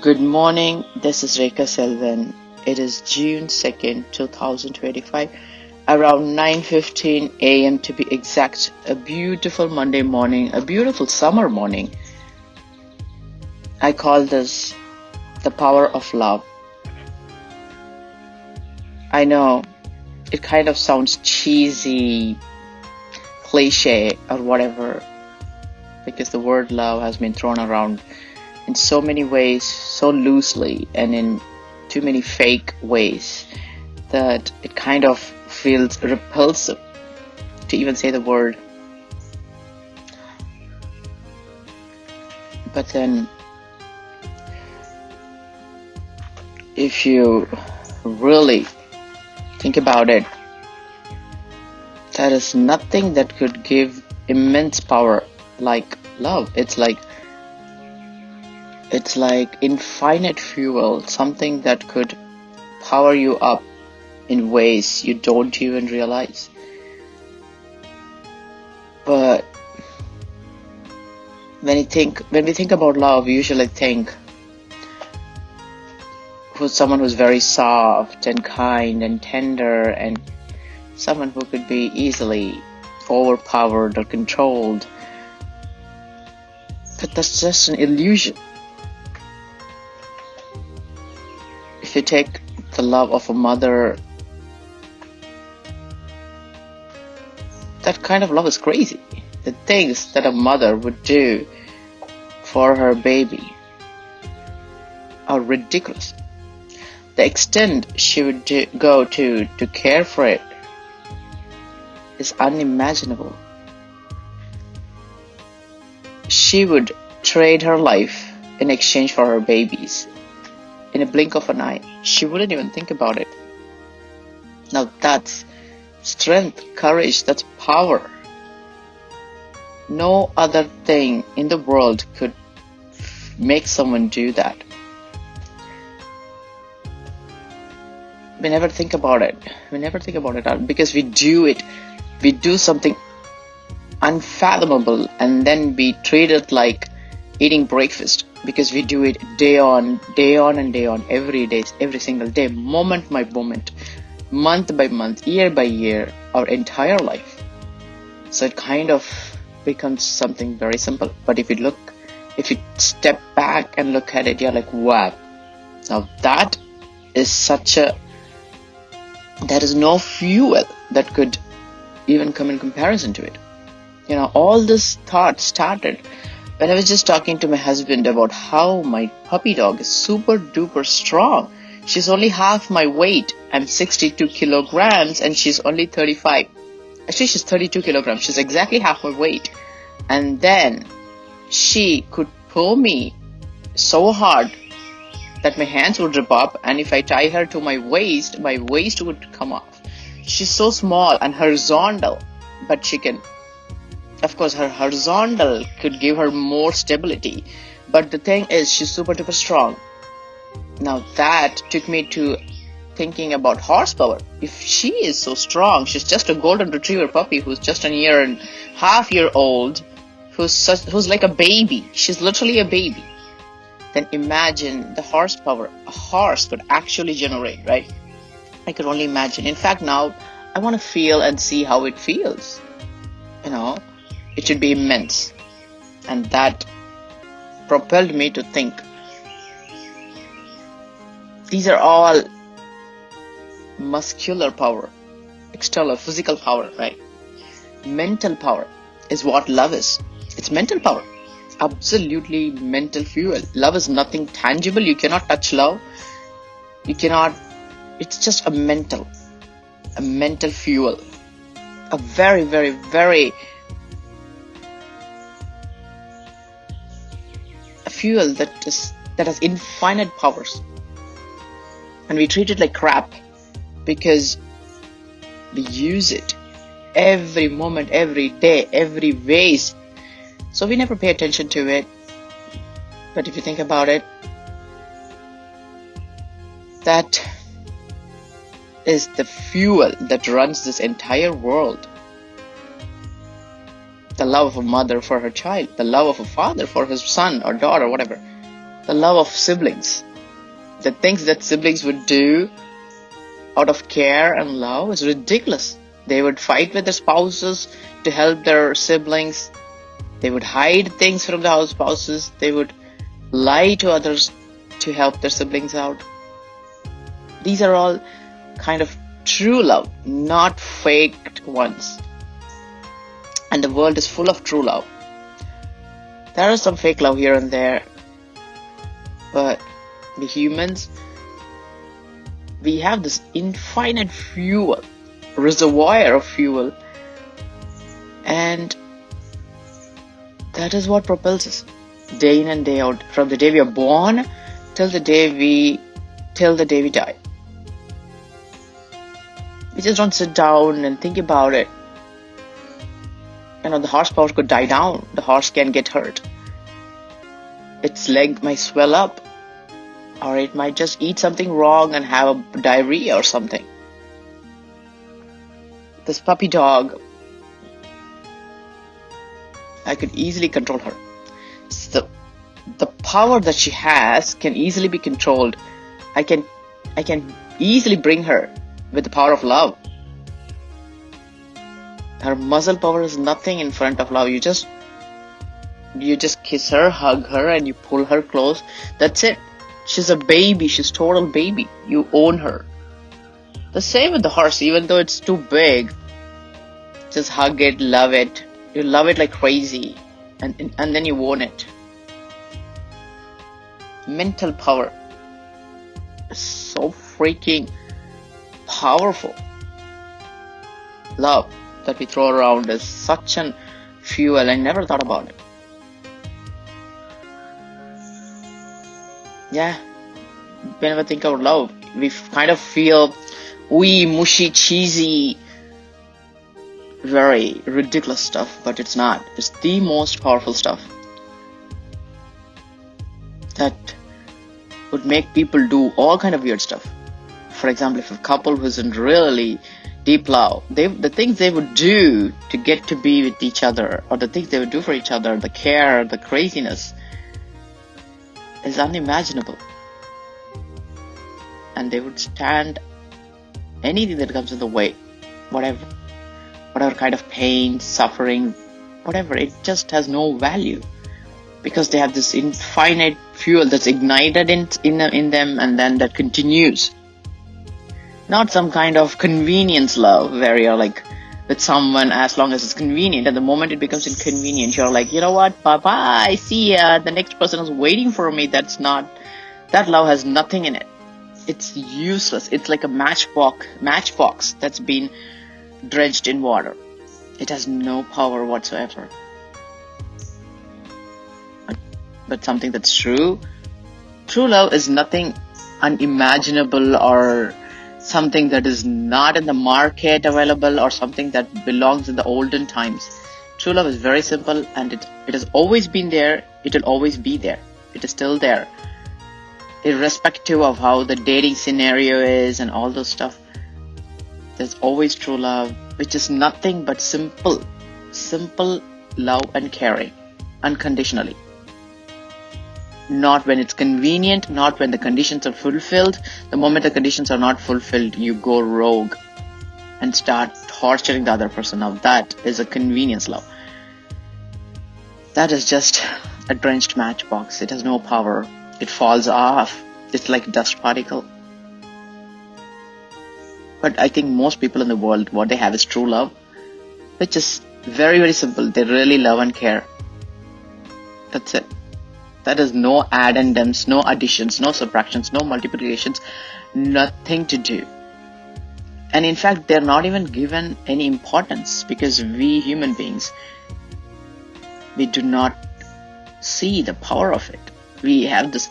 Good morning, this is Rekha Selvan. It is June 2nd, 2025, around 9:15 a.m. to be exact. A beautiful Monday morning, a beautiful summer morning. I call this the power of love. I know it kind of sounds cheesy, cliche, or whatever, because the word love has been thrown around in so many ways, so loosely, and in too many fake ways that it kind of feels repulsive to even say the word. But then, if you really think about it, there is nothing that could give immense power like love. It's like infinite fuel, something that could power you up in ways you don't even realize. But when we think about love, we usually think who's someone who's very soft and kind and tender, and someone who could be easily overpowered or controlled. But that's just an illusion. If you take the love of a mother, that kind of love is crazy. The things that a mother would do for her baby are ridiculous. The extent she would go to care for it is unimaginable. She would trade her life in exchange for her babies. In a blink of an eye, she wouldn't even think about it. Now that's strength, courage, that's power. No other thing in the world could make someone do that. We never think about it. Because we do it. We do something unfathomable and then we treat it like eating breakfast, because we do it day on, every day, every single day, moment by moment, month by month, year by year, our entire life. So it kind of becomes something very simple. But if you step back and look at it, you're like, wow, now that is there is no fuel that could even come in comparison to it. All this thought started when I was just talking to my husband about how my puppy dog is super duper strong. She's only half my weight. I'm 62 kilograms and she's only 35. Actually, she's 32 kilograms. She's exactly half my weight. And then she could pull me so hard that my hands would rip up, and if I tie her to my waist would come off. She's so small and horizontal, but she can, of course, her horizontal could give her more stability. But the thing is, she's super duper strong. Now that took me to thinking about horsepower. If she is so strong, she's just a golden retriever puppy who's just a year and half year old, who's like a baby. She's literally a baby. Then imagine the horsepower a horse could actually generate, right? I could only imagine. In fact, now I want to feel and see how it feels. It should be immense. And that propelled me to think. These are all muscular power, external physical power, right? Mental power is what love is. It's mental power. Absolutely mental fuel. Love is nothing tangible. You cannot touch love. It's just a mental fuel. A very, very, very a fuel that has infinite powers. And we treat it like crap because we use it every moment, every day, every waste. So we never pay attention to it. But if you think about it, that is the fuel that runs this entire world. The love of a mother for her child, the love of a father for his son or daughter, whatever. The love of siblings. The things that siblings would do out of care and love is ridiculous. They would fight with their spouses to help their siblings. They would hide things from the house spouses. They would lie to others to help their siblings out. These are all kind of true love, not faked ones. And the world is full of true love. There is some fake love here and there, but the humans, we have this infinite fuel, reservoir of fuel, and that is what propels us day in and day out, from the day we are born till the day we die. We just don't sit down and think about it. The horsepower could die down. The horse can get hurt. Its leg might swell up, or it might just eat something wrong and have a diarrhea or something. This puppy dog, I could easily control her. So the power that she has can easily be controlled. I can easily bring her with the power of love. Her muscle power is nothing in front of love. You just kiss her, hug her, and you pull her close. That's it. She's a baby. She's total baby. You own her. The same with the horse. Even though it's too big, just hug it, love it. You love it like crazy, and then you own it. Mental power is so freaking powerful. Love that we throw around is such an fuel. I never thought about it. Yeah, whenever I think of love, we kind of feel mushy, cheesy, very ridiculous stuff, but it's not. It's the most powerful stuff that would make people do all kind of weird stuff. For example, if a couple who's in really deep love, the things they would do to get to be with each other, or the things they would do for each other, the care, the craziness, is unimaginable. And they would stand anything that comes in the way, whatever kind of pain, suffering, whatever, it just has no value, because they have this infinite fuel that's ignited in them, and then that continues. Not some kind of convenience love where you're like with someone as long as it's convenient, and the moment it becomes inconvenient, you're like, you know what, bye-bye, see ya, the next person is waiting for me. That love has nothing in it. It's useless. It's like a matchbox that's been drenched in water. It has no power whatsoever. But something that's true love is nothing unimaginable, or something that is not in the market available, or something that belongs in the olden times. True love is very simple, and it has always been there. It will always be there. It is still there, irrespective of how the dating scenario is and all those stuff. There's always true love, which is nothing but simple love and caring, unconditionally. Not when it's convenient, not when the conditions are fulfilled. The moment the conditions are not fulfilled, you go rogue and start torturing the other person. Now that is a convenience love. That is just a drenched matchbox. It has no power. It falls off. It's like a dust particle. But I think most people in the world, what they have is true love, which is very, very simple. They really love and care. That's it. That is no addendums, no additions, no subtractions, no multiplications, nothing to do. And in fact, they're not even given any importance, because we human beings, we do not see the power of it. We have this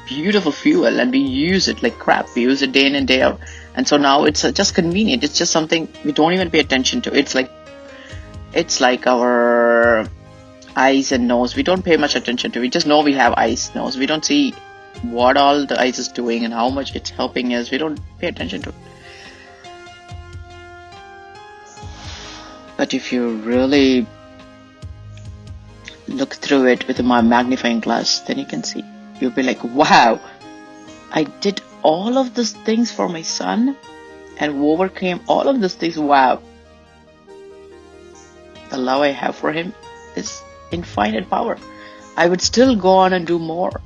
beautiful fuel and we use it like crap. We use it day in and day out. And so now it's just convenient. It's just something we don't even pay attention to. It's like our eyes and nose. We don't pay much attention to it. We just know we have eyes, nose. We don't see what all the eyes is doing and how much it's helping us. We don't pay attention to it. But if you really look through it with a magnifying glass, then you can see You'll be like, wow, I did all of these things for my son and overcame all of these things. Wow. The love I have for him is infinite power. I would still go on and do more.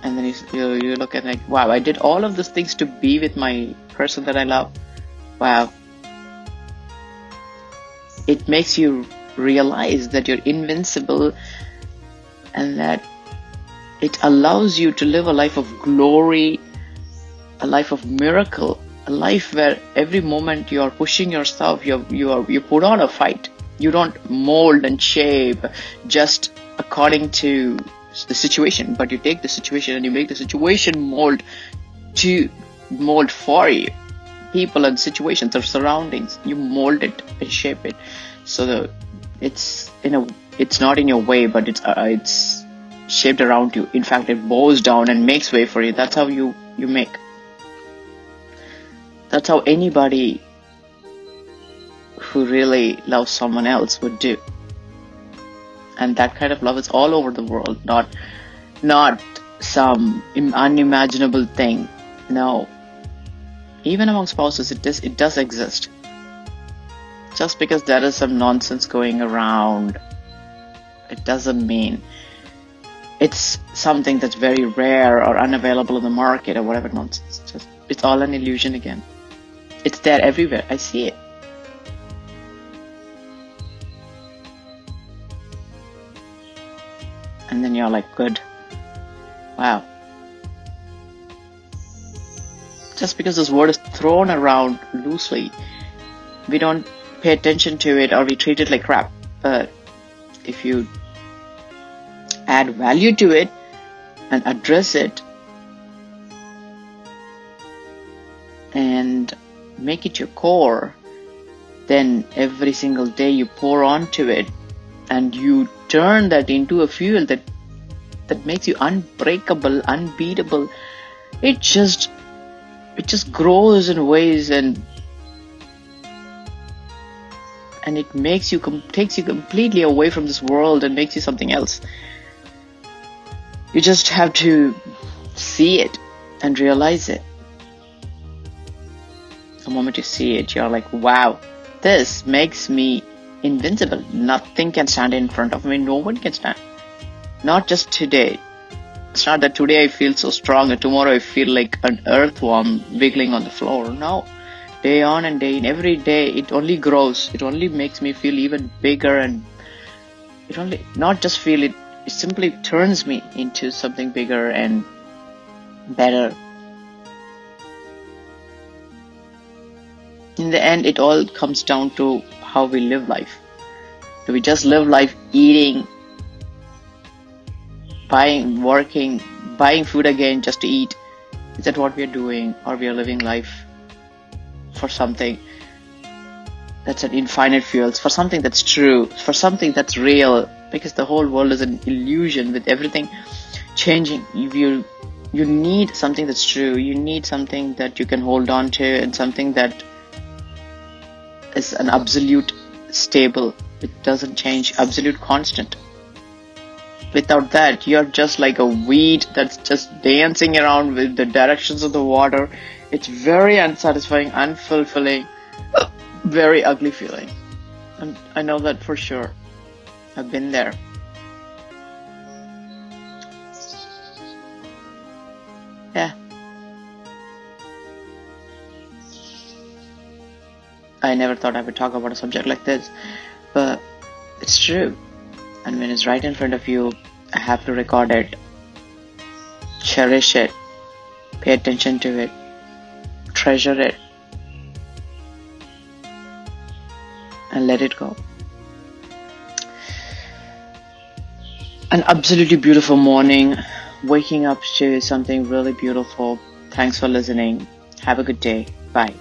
And then you look at like, wow, I did all of these things to be with my person that I love. Wow. It makes you realize that you're invincible and that it allows you to live a life of glory, a life of miracle, a life where every moment you're pushing yourself, you put on a fight. You don't mold and shape just according to the situation, but you take the situation and you make the situation mold for you. People and situations or surroundings, you mold it and shape it so that it's not in your way, but it's shaped around you. In fact, it bows down and makes way for you. That's how you make. That's how anybody who really loves someone else would do. And that kind of love is all over the world, not some unimaginable thing. No. Even among spouses, it does exist. Just because there is some nonsense going around, it doesn't mean it's something that's very rare or unavailable in the market or whatever nonsense. It's all an illusion again. It's there everywhere. I see it. And then you're like, good. Wow. Just because this word is thrown around loosely, we don't pay attention to it or we treat it like crap. But if you add value to it and address it and make it your core, then every single day you pour onto it and you turn that into a fuel that makes you unbreakable, unbeatable. It just grows in ways and it takes you completely away from this world and makes you something else. You just have to see it and realize it. The moment you see it, you're like, wow, this makes me invincible. Nothing can stand in front of me. No one can stand. Not just today. It's not that today I feel so strong and tomorrow I feel like an earthworm wiggling on the floor. No. Day on and day in, every day, it only grows. It only makes me feel even bigger, and it only, not just feel it, it simply turns me into something bigger and better. In the end, it all comes down to how we live life. Do we just live life eating, buying, working, buying food again just to eat? Is that what we are doing? Or we are living life for something that's an infinite fuel, for something that's true, for something that's real? Because the whole world is an illusion with everything changing. You need something that's true. You need something that you can hold on to, and something that is an absolute stable. It doesn't change, absolute constant. Without that, you're just like a weed that's just dancing around with the directions of the water. It's very unsatisfying, unfulfilling, very ugly feeling. And I know that for sure. I've been there. Yeah. I never thought I would talk about a subject like this, but it's true. And when it's right in front of you, I have to record it, cherish it, pay attention to it, treasure it, and let it go. An absolutely beautiful morning, waking up to something really beautiful. Thanks for listening. Have a good day. Bye.